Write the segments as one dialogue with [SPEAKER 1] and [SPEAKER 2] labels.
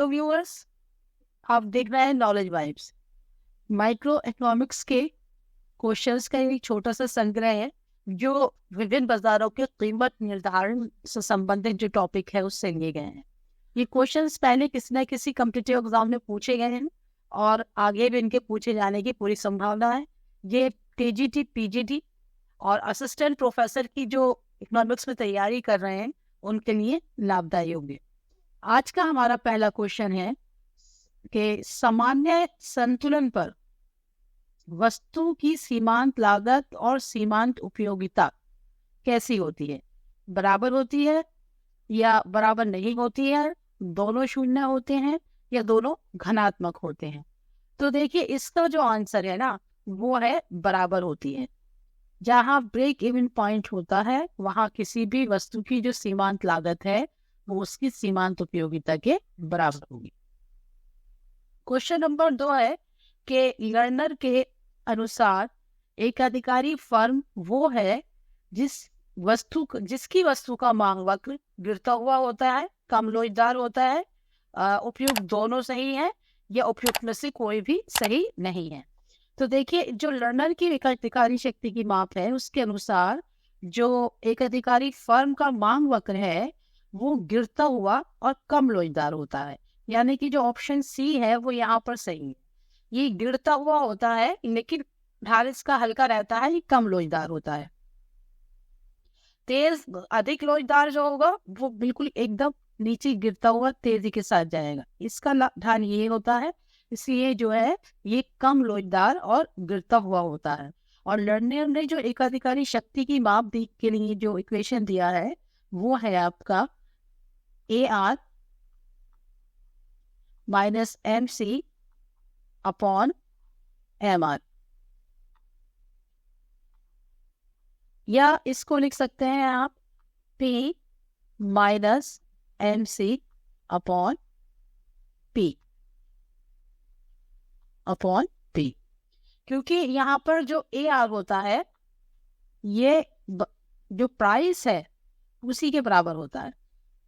[SPEAKER 1] तो व्यूअर्स, आप देख रहे हैं नॉलेज वाइब्स। माइक्रो इकोनॉमिक्स के क्वेश्चंस का एक छोटा सा संग्रह है जो विभिन्न बाजारों के कीमत निर्धारण से संबंधित जो टॉपिक है उससे लिए गए हैं। ये क्वेश्चंस पहले किसी न किसी कॉम्पिटिटिव एग्जाम में पूछे गए हैं और आगे भी इनके पूछे जाने की पूरी संभावना है। ये टीजीटी, पीजीटी और असिस्टेंट प्रोफेसर की जो इकोनॉमिक्स में तैयारी कर रहे हैं उनके लिए लाभदायी होंगे। आज का हमारा पहला क्वेश्चन है कि सामान्य संतुलन पर वस्तु की सीमांत लागत और सीमांत उपयोगिता कैसी होती है? बराबर होती है या बराबर नहीं होती है? दोनों शून्य होते हैं या दोनों धनात्मक होते हैं? तो देखिए, इसका जो आंसर है ना वो है बराबर होती है। जहां ब्रेक इवन पॉइंट होता है वहां किसी भी वस्तु की जो सीमांत लागत है वो उसकी सीमांत उपयोगिता के बराबर होगी। क्वेश्चन नंबर 2 है कि लर्नर के अनुसार एकाधिकारी फर्म वो है जिसकी वस्तु का मांग वक्र गिरता हुआ होता है, कम लोचदार होता है, उपयुक्त दोनों सही है या उपयुक्त में से कोई भी सही नहीं है। तो देखिए, जो लर्नर की एकाधिकारी शक्ति की माप है उसके अनुसार जो एकाधिकारी फर्म का मांग वक्र है वो गिरता हुआ और कम लोचदार होता है। यानी कि जो ऑप्शन सी है वो यहाँ पर सही है। ये गिरता हुआ होता है लेकिन ढाल इसका हल्का रहता है, ये कम लोचदार होता है। तेज अधिक लोचदार जो होगा वो बिल्कुल एकदम नीचे गिरता हुआ तेजी के साथ जाएगा, इसका ढाल ये होता है। इसलिए जो है ये कम लोचदार और गिरता हुआ होता है। और लर्नर ने जो एकाधिकारी शक्ति की माप दी के लिए जो इक्वेशन दिया है वो है आपका AR minus MC upon MR, या इसको लिख सकते हैं आप P minus MC upon P upon P, क्योंकि यहाँ पर जो AR होता है ये जो प्राइस है उसी के बराबर होता है।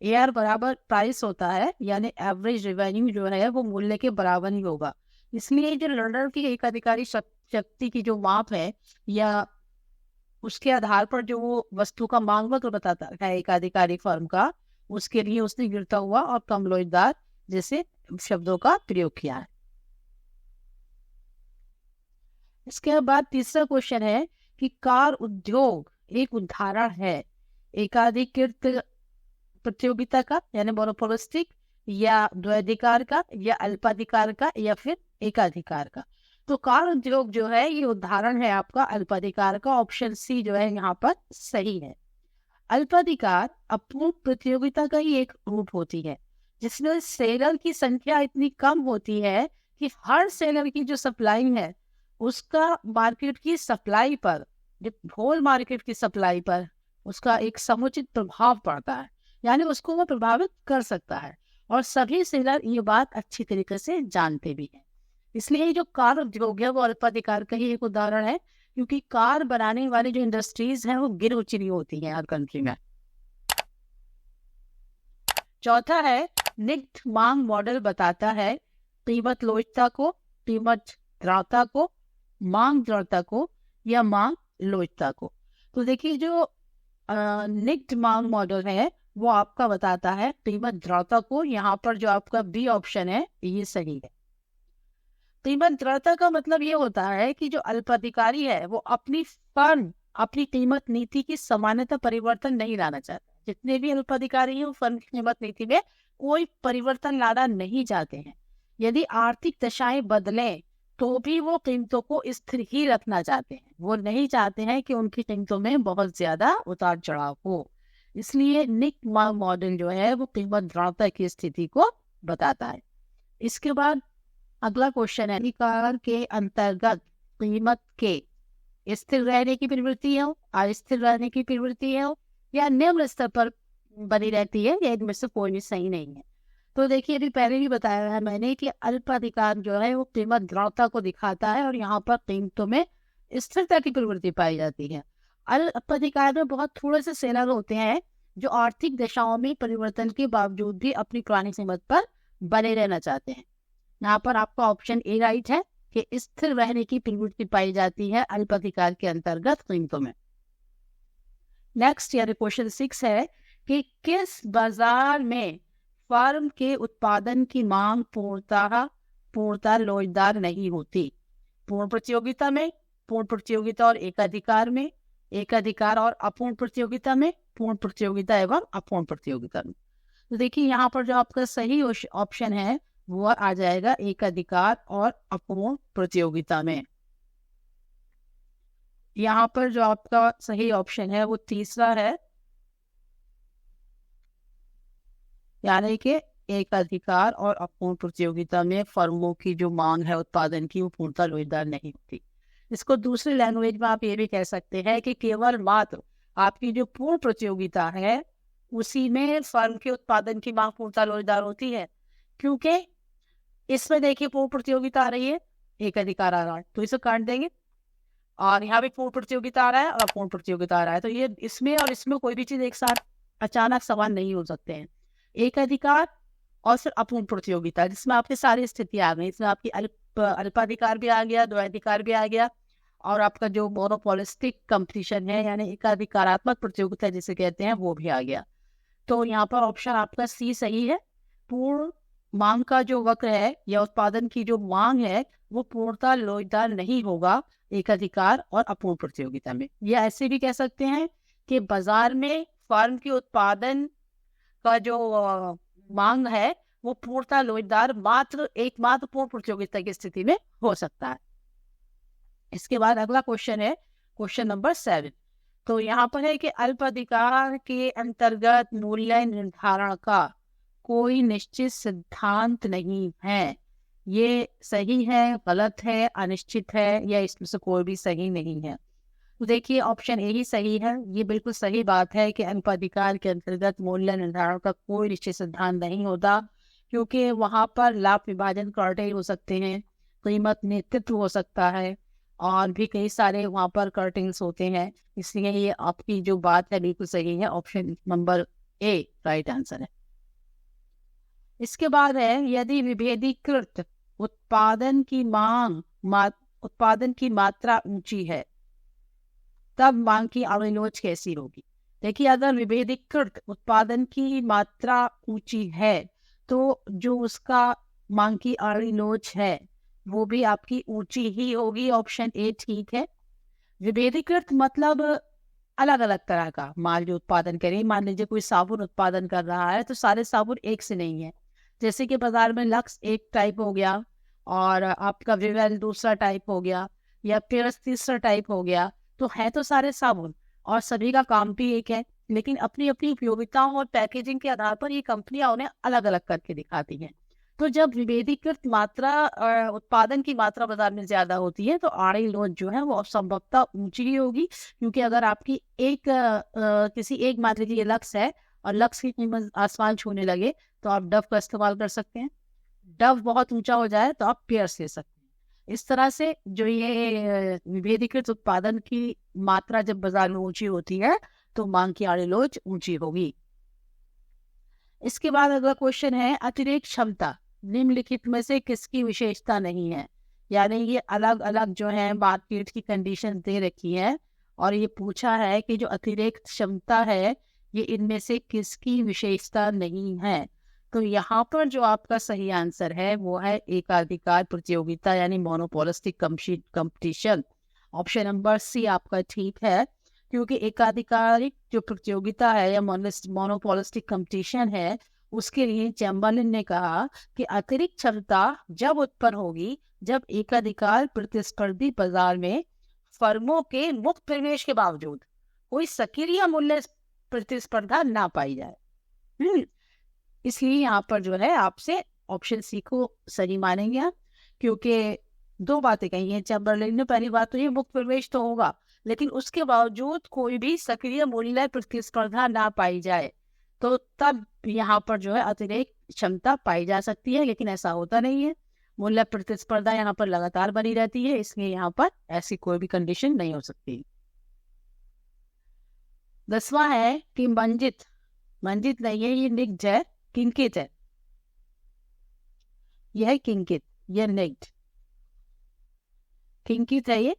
[SPEAKER 1] AR बराबर प्राइस होता है, यानी एवरेज रेवेन्यू जो है वो मूल्य के बराबर ही होगा। इसलिए जो लर्नर की एकाधिकारी शक्ति की जो माप है या उसके आधार पर जो वो वस्तु का मांग वक्र बताता है एकाधिकारी फर्म का, उसके लिए उसने गिरता हुआ और कम लोचदार जैसे शब्दों का प्रयोग किया है। इसके बाद तीसरा क्वेश्चन है कि कार उद्योग एक उदाहरण है एकाधिकृत प्रतियोगिता का, यानी मोनोपोलिस्टिक, या द्वैधिकार का, या अल्पाधिकार का, या फिर एकाधिकार का। तो कार उद्योग जो है ये उदाहरण है आपका अल्पाधिकार का। ऑप्शन सी जो है यहाँ पर सही है। अल्पाधिकार अपूर्ण प्रतियोगिता का ही एक रूप होती है जिसमें सेलर की संख्या इतनी कम होती है कि हर सेलर की जो सप्लाई है उसका मार्केट की सप्लाई पर, होल मार्केट की सप्लाई पर उसका एक समुचित प्रभाव पड़ता है, यानी उसको वो प्रभावित कर सकता है। और सभी सेलर ये बात अच्छी तरीके से जानते भी हैं। इसलिए जो कार उद्योग है वो अल्पाधिकार का ही एक उदाहरण है, क्योंकि कार बनाने वाली जो इंडस्ट्रीज हैं वो गिर उचरी होती हैं हर कंट्री में। चौथा है निक्त मांग मॉडल बताता है कीमत लोचता को, कीमत द्रव्यता को, मांग द्रव्यता को, या मांग लोचता को। तो देखिए, जो निक्त मांग मॉडल है वो आपका बताता है कीमत द्रव्यता को। यहाँ पर जो आपका बी ऑप्शन है ये सही है। कीमत द्रव्यता का मतलब ये होता है कि जो अल्पाधिकारी है वो अपनी फर्म, अपनी कीमत नीति की सामान्यतः परिवर्तन नहीं लाना चाहता। जितने भी अल्पाधिकारी हैं वो फर्म की कीमत नीति में कोई परिवर्तन लाना नहीं चाहते हैं। यदि आर्थिक दशाएं बदलें तो भी वो कीमतों को स्थिर ही रखना चाहते हैं। वो नहीं चाहते हैं कि उनकी कीमतों में बहुत ज्यादा उतार चढ़ाव हो। इसलिए निक्त मांग मॉडल जो है वो कीमत द्रव्यता की स्थिति को बताता है। इसके बाद अगला क्वेश्चन है, अधिकार के अंतर्गत कीमत के स्थिर रहने की प्रवृत्ति है, अस्थिर रहने की प्रवृत्ति है, या निम्न स्तर पर बनी रहती है, या इनमें से कोई भी सही नहीं है। तो देखिए, अभी पहले भी बताया है मैंने कि अल्पाधिकार जो है वो कीमत द्रव्यता को दिखाता है और यहाँ पर कीमतों में स्थिरता की प्रवृत्ति पाई जाती है। अल्पाधिकार में बहुत थोड़े से सेलर होते हैं जो आर्थिक दशाओं में परिवर्तन के बावजूद भी अपनी पुरानी कीमत पर बने रहना चाहते हैं। यहाँ पर आपका ऑप्शन ए राइट है कि स्थिर रहने की प्रवृत्ति पाई जाती है अल्पाधिकार के अंतर्गत कीमतों में। नेक्स्ट यानी क्वेश्चन 6 है कि किस बाजार में फर्म के उत्पादन की मांग पूर्णतः लोचदार नहीं होती? पूर्ण प्रतियोगिता में, पूर्ण प्रतियोगिता और एकाधिकार में, एकाधिकार और अपूर्ण प्रतियोगिता में, पूर्ण प्रतियोगिता एवं अपूर्ण प्रतियोगिता में। तो देखिए यहाँ पर जो आपका सही ऑप्शन है वो आ जाएगा एकाधिकार और अपूर्ण प्रतियोगिता में। यहाँ पर जो आपका सही ऑप्शन है वो तीसरा है, यानी कि एकाधिकार और अपूर्ण प्रतियोगिता में फर्मों की जो मांग है उत्पादन की वो पूर्णतः लोचदार नहीं होती। इसको दूसरी लैंग्वेज में आप ये भी कह सकते हैं कि केवल मात्र आपकी जो पूर्ण प्रतियोगिता है उसी में फर्म के उत्पादन की मांग पूर्णतः लोचदार होती है, क्योंकि इसमें देखिए पूर्ण प्रतियोगिता आ रही है, एक अधिकार आ रहा है, तो इसे काट देंगे, और यहाँ भी पूर्ण प्रतियोगिता आ रहा है और अपूर्ण प्रतियोगिता आ रहा है, तो ये इसमें और इसमें कोई भी चीज एक साथ अचानक समान नहीं हो सकते हैं। एक अधिकार और फिर अपूर्ण प्रतियोगिता जिसमें आपकी सारी स्थितियां आ गई, इसमें आपकी अल्पाधिकार भी आ गया, द्वैधिकार भी आ गया, और आपका जो मोनोपोलिस्टिक कंपटीशन है यानी एकाधिकारात्मक प्रतियोगिता जिसे कहते हैं वो भी आ गया। तो यहाँ पर ऑप्शन आपका सी सही है। पूर्ण मांग का जो वक्र है या उत्पादन की जो मांग है वो पूर्णतः लोचदार नहीं होगा एकाधिकार और अपूर्ण प्रतियोगिता में। या ऐसे भी कह सकते हैं कि बाजार में फर्म के उत्पादन का जो मांग है वो पूर्णतः लोचदार एकमात्र पूर्ण प्रतियोगिता की स्थिति में हो सकता है। इसके बाद अगला क्वेश्चन है क्वेश्चन नंबर 7। तो यहाँ पर है कि अल्पाधिकार के अंतर्गत मूल्य निर्धारण का कोई निश्चित सिद्धांत नहीं है। ये सही है, गलत है, अनिश्चित है, या इसमें से कोई भी सही नहीं है? तो देखिए ऑप्शन ए ही सही है। ये बिल्कुल सही बात है कि अल्पाधिकार के अंतर्गत मूल्य निर्धारण का कोई निश्चित सिद्धांत नहीं होता, क्योंकि वहां पर लाभ विभाजन कार्टेल हो सकते हैं, कीमत नेतृत्व हो सकता है, और भी कई सारे वहां पर कार्टेल्स होते हैं। इसलिए ये आपकी जो बात है बिल्कुल सही है, option number A right answer है। इसके बाद है यदि विभेदीकृत उत्पादन की मात्रा ऊंची है तब मांग की अभिलोच कैसी होगी? देखिए अगर विभेदीकृत उत्पादन की मात्रा ऊंची है तो जो उसका मांग की अभिलोच है वो भी आपकी ऊंची ही होगी। ऑप्शन ए ठीक है। विभेदीकृत मतलब अलग अलग तरह का माल जो उत्पादन करे। मान लीजिए कोई साबुन उत्पादन कर रहा है तो सारे साबुन एक से नहीं है, जैसे कि बाजार में लक्स एक टाइप हो गया और आपका विवेल दूसरा टाइप हो गया या पियर्स तीसरा टाइप हो गया, तो है तो सारे साबुन और सभी का काम भी एक है, लेकिन अपनी अपनी उपयोगिताओं और पैकेजिंग के आधार पर ये कंपनियां उन्हें अलग अलग करके दिखाती हैं। तो जब विभेदीकृत मात्रा उत्पादन की मात्रा बाजार में ज्यादा होती है तो आड़ी लोच जो है वो संभवतः ऊंची ही होगी, क्योंकि अगर आपकी किसी एक मात्रा की लक्स है और लक्स की कीमत आसमान छूने लगे तो आप डव का इस्तेमाल कर सकते हैं। डव बहुत ऊंचा हो जाए तो आप पियर्स ले सकते हैं। इस तरह से जो ये विभेदीकृत उत्पादन की मात्रा जब बाजार में ऊंची होती है तो मांग की आड़ी लोच ऊंची होगी। इसके बाद अगला क्वेश्चन है अतिरिक्त क्षमता निम्नलिखित में से किसकी विशेषता नहीं है? यानी ये अलग अलग जो है मार्केट की कंडीशन दे रखी है और ये पूछा है कि जो अतिरिक्त क्षमता है ये इनमें से किसकी विशेषता नहीं है। तो यहाँ पर जो आपका सही आंसर है वो है एकाधिकार प्रतियोगिता यानी monopolistic competition. Option number C आपका ठीक है, क्योंकि एकाधिकारिक जो प्रतियोगिता है या मोनोपोलिस्टिक कंपटीशन है उसके लिए चैम्बरलिन ने कहा कि अतिरिक्त क्षमता जब उत्पन्न होगी जब एकाधिकार प्रतिस्पर्धी बाजार में फर्मों के मुक्त प्रवेश के बावजूद कोई सक्रिय मूल्य प्रतिस्पर्धा ना पाई जाए। इसलिए यहाँ पर जो है आपसे ऑप्शन सी को सही मानेंगे आप, क्योंकि दो बातें कही हैं चैम्बरलिन ने। पहली बात तो ये मुक्त प्रवेश तो होगा लेकिन उसके बावजूद कोई भी सक्रिय मूल्य प्रतिस्पर्धा ना पाई जाए तो तब यहाँ पर जो है अतिरिक्त क्षमता पाई जा सकती है, लेकिन ऐसा होता नहीं है। मूल्य प्रतिस्पर्धा यहाँ पर लगातार बनी रहती है, इसलिए यहाँ पर ऐसी कोई भी कंडीशन नहीं हो सकती। 10वां है कि मंजित नहीं है, ये निग्ध है, किंकित है। यह है किंकित, यह निग्ड। किंकित है ये।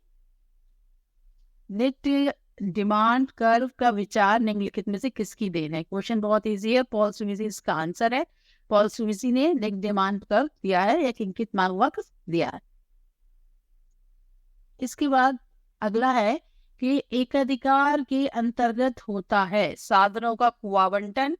[SPEAKER 1] निट डिमांड कर्व का विचार निम्नलिखित में से किसकी देन है? क्वेश्चन बहुत इजी है, पॉल सुविसी इसका आंसर है। पॉल सुविसी ने निट डिमांड कर्व दिया है या किंकित मांग वक्र दिया है। इसके बाद अगला है कि एकाधिकार के अंतर्गत होता है साधनों का कुआवंटन,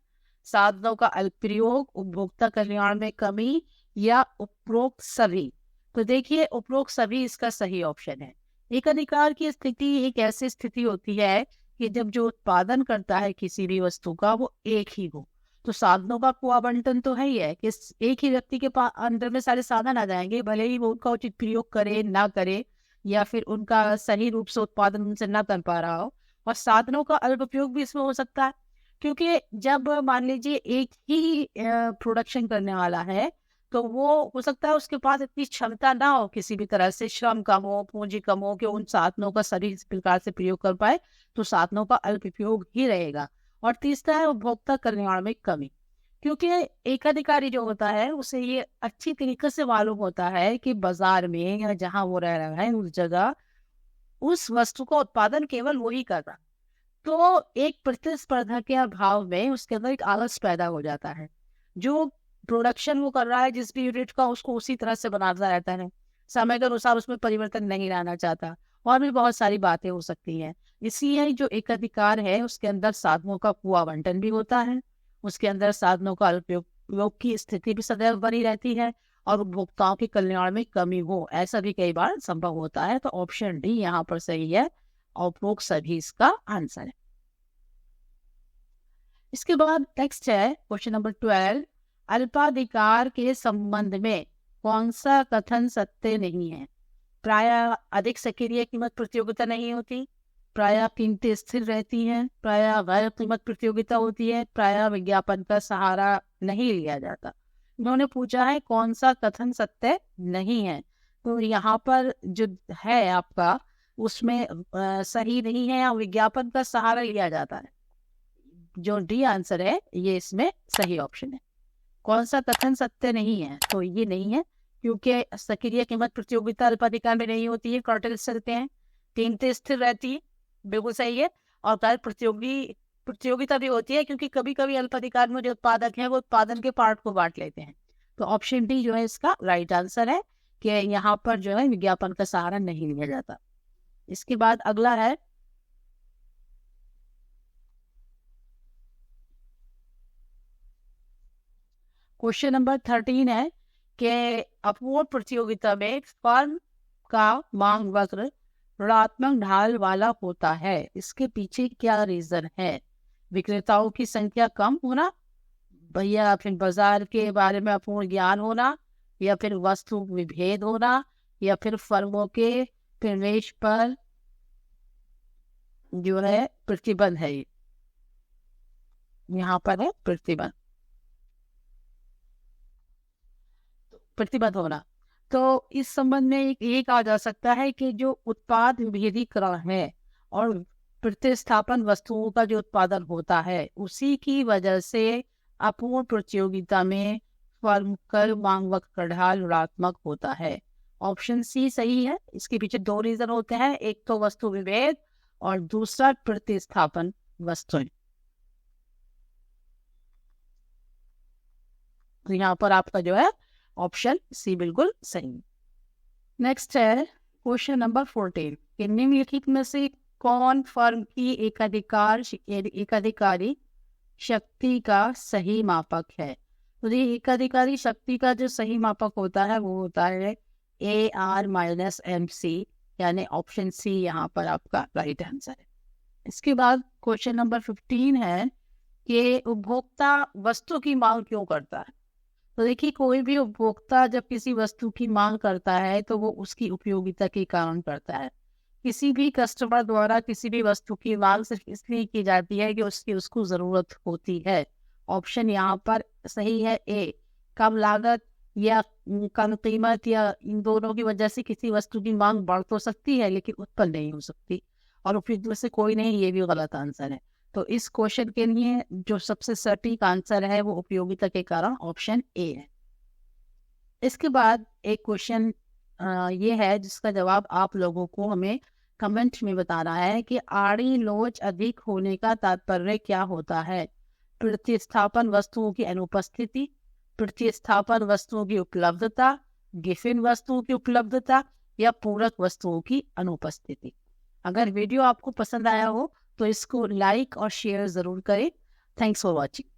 [SPEAKER 1] साधनों का अल्पप्रयोग, उपभोक्ता कल्याण में कमी या उपरोक्त सभी। तो देखिए उपरोक्त सभी इसका सही ऑप्शन है। एकाधिकार की स्थिति एक ऐसी स्थिति होती है कि जब जो उत्पादन करता है किसी भी वस्तु का वो एक ही हो। तो साधनों का कुआवंटन तो है ही है कि एक ही व्यक्ति के पास अंदर में सारे साधन आ जाएंगे, भले ही वो उनका उचित प्रयोग करे ना करे या फिर उनका सही रूप से उत्पादन उनसे ना कर पा रहा हो। और साधनों का अल्प उपयोग भी इसमें हो सकता है, क्योंकि जब मान लीजिए एक ही प्रोडक्शन करने वाला है तो वो हो सकता है उसके पास इतनी क्षमता ना हो, किसी भी तरह से श्रम कम हो, पूंजी कम हो कि उन साधनों का सही प्रकार से प्रयोग कर पाए, तो साधनों का अल्प उपयोग ही रहेगा। और तीसरा है उपभोक्ता कल्याण में कमी, क्योंकि एकाधिकारी जो होता है उसे ये अच्छी तरीके से मालूम होता है कि बाजार में या जहां वो रह रहा है उस जगह उस वस्तु का उत्पादन केवल वही कर रहा, तो एक प्रतिस्पर्धा के अभाव में उसके अंदर एक आलस पैदा हो जाता है। जो प्रोडक्शन वो कर रहा है जिस भी यूनिट का, उसको उसी तरह से बनाता रहता है, समय के अनुसार उसमें परिवर्तन नहीं लाना चाहता, और भी बहुत सारी बातें हो सकती हैं। इसलिए जो एकाधिकार है उसके अंदर साधनों का कुआवंटन भी होता है, उसके अंदर साधनों का उपयोग की स्थिति भी सदैव बनी रहती है, और उपभोक्ताओं के कल्याण में कमी हो ऐसा भी कई बार संभव होता है। तो ऑप्शन डी यहाँ पर सही है, उपरोक्त सभी इसका आंसर है। इसके बाद नेक्स्ट है क्वेश्चन नंबर 12, अल्पाधिकार के संबंध में कौन सा कथन सत्य नहीं है? प्रायः अधिक सक्रिय कीमत प्रतियोगिता नहीं होती, प्रायः कीमतें स्थिर रहती हैं, प्रायः गैर कीमत प्रतियोगिता होती है, प्रायः विज्ञापन का सहारा नहीं लिया जाता। इन्होंने पूछा है कौन सा कथन सत्य नहीं है। तो यहाँ पर जो है आपका उसमें सही नहीं है या विज्ञापन का सहारा लिया जाता है। जो डी आंसर है ये इसमें सही ऑप्शन है। कौन सा कथन सत्य नहीं है? तो ये नहीं है, क्योंकि सक्रिय कीमत प्रतियोगिता अल्पाधिकार में नहीं होती है, कार्टेल्स चलते हैं, कीमतें स्थिर रहती है, बिल्कुल सही है। और गैर प्रतियोगिता भी होती है, क्योंकि कभी कभी अल्पाधिकार में जो उत्पादक है वो उत्पादन के पार्ट को बांट लेते हैं। तो ऑप्शन डी जो है इसका राइट आंसर है कि यहाँ पर जो है विज्ञापन का सहारा नहीं लिया जाता। इसके बाद अगला है क्वेश्चन नंबर 13 है कि अपूर्ण प्रतियोगिता में फर्म का मांग वक्र ऋणात्मक ढाल वाला होता है, इसके पीछे क्या रीजन है? विक्रेताओं की संख्या कम होना, भैया फिर बाजार के बारे में अपूर्ण ज्ञान होना, या फिर वस्तु विभेद होना, या फिर फर्मों के प्रवेश पर जो है प्रतिबंध है। यहाँ पर है प्रतिबंध होना। तो इस संबंध में एक आ जा सकता है कि जो उत्पाद विभेदीकरण है और प्रतिस्थापन वस्तुओं का जो उत्पादन होता है उसी की वजह से अपूर्ण प्रतियोगिता में फर्म कर मांग वक्र का ढाल ऋणात्मक होता है। ऑप्शन सी सही है। इसके पीछे दो रीजन होते हैं, एक तो वस्तु विभेद और दूसरा प्रतिस्थापन वस्तु। तो यहाँ पर आपका जो है ऑप्शन सी बिल्कुल सही। नेक्स्ट है क्वेश्चन नंबर 14, निम्नलिखित में से कौन फर्म की एकाधिकारी शक्ति का सही मापक है? तो ये एकाधिकारी शक्ति का जो सही मापक होता है वो होता है AR-MC, यानी ऑप्शन सी यहाँ पर आपका राइट आंसर है। इसके बाद क्वेश्चन नंबर 15 है कि उपभोक्ता वस्तु की मांग क्यों करता है? तो देखिए कोई भी उपभोक्ता जब किसी वस्तु की मांग करता है तो वो उसकी उपयोगिता के कारण करता है। किसी भी कस्टमर द्वारा किसी भी वस्तु की मांग सिर्फ इसलिए की जाती है कि उसको जरूरत होती है। ऑप्शन यहाँ पर सही है ए, कम लागत या कम कीमत या इन दोनों की वजह से किसी वस्तु की मांग बढ़ तो सकती है लेकिन उत्पन्न नहीं हो सकती, और उपयुक्त में से कोई नहीं, ये भी गलत आंसर है। तो इस क्वेश्चन के लिए जो सबसे सटीक आंसर है वो उपयोगिता के कारण ऑप्शन ए है। इसके बाद एक क्वेश्चन ये है जिसका जवाब आप लोगों को हमें कमेंट में बताना है कि आड़ी लोच अधिक होने का तात्पर्य क्या होता है। प्रतिस्थापन वस्तुओं की अनुपस्थिति, प्रतिस्थापन वस्तुओं की उपलब्धता, गिफिन वस्तुओं की उपलब्धता या पूरक वस्तुओं की अनुपस्थिति। अगर वीडियो आपको पसंद आया हो तो इसको लाइक और शेयर जरूर करें। Thanks for watching.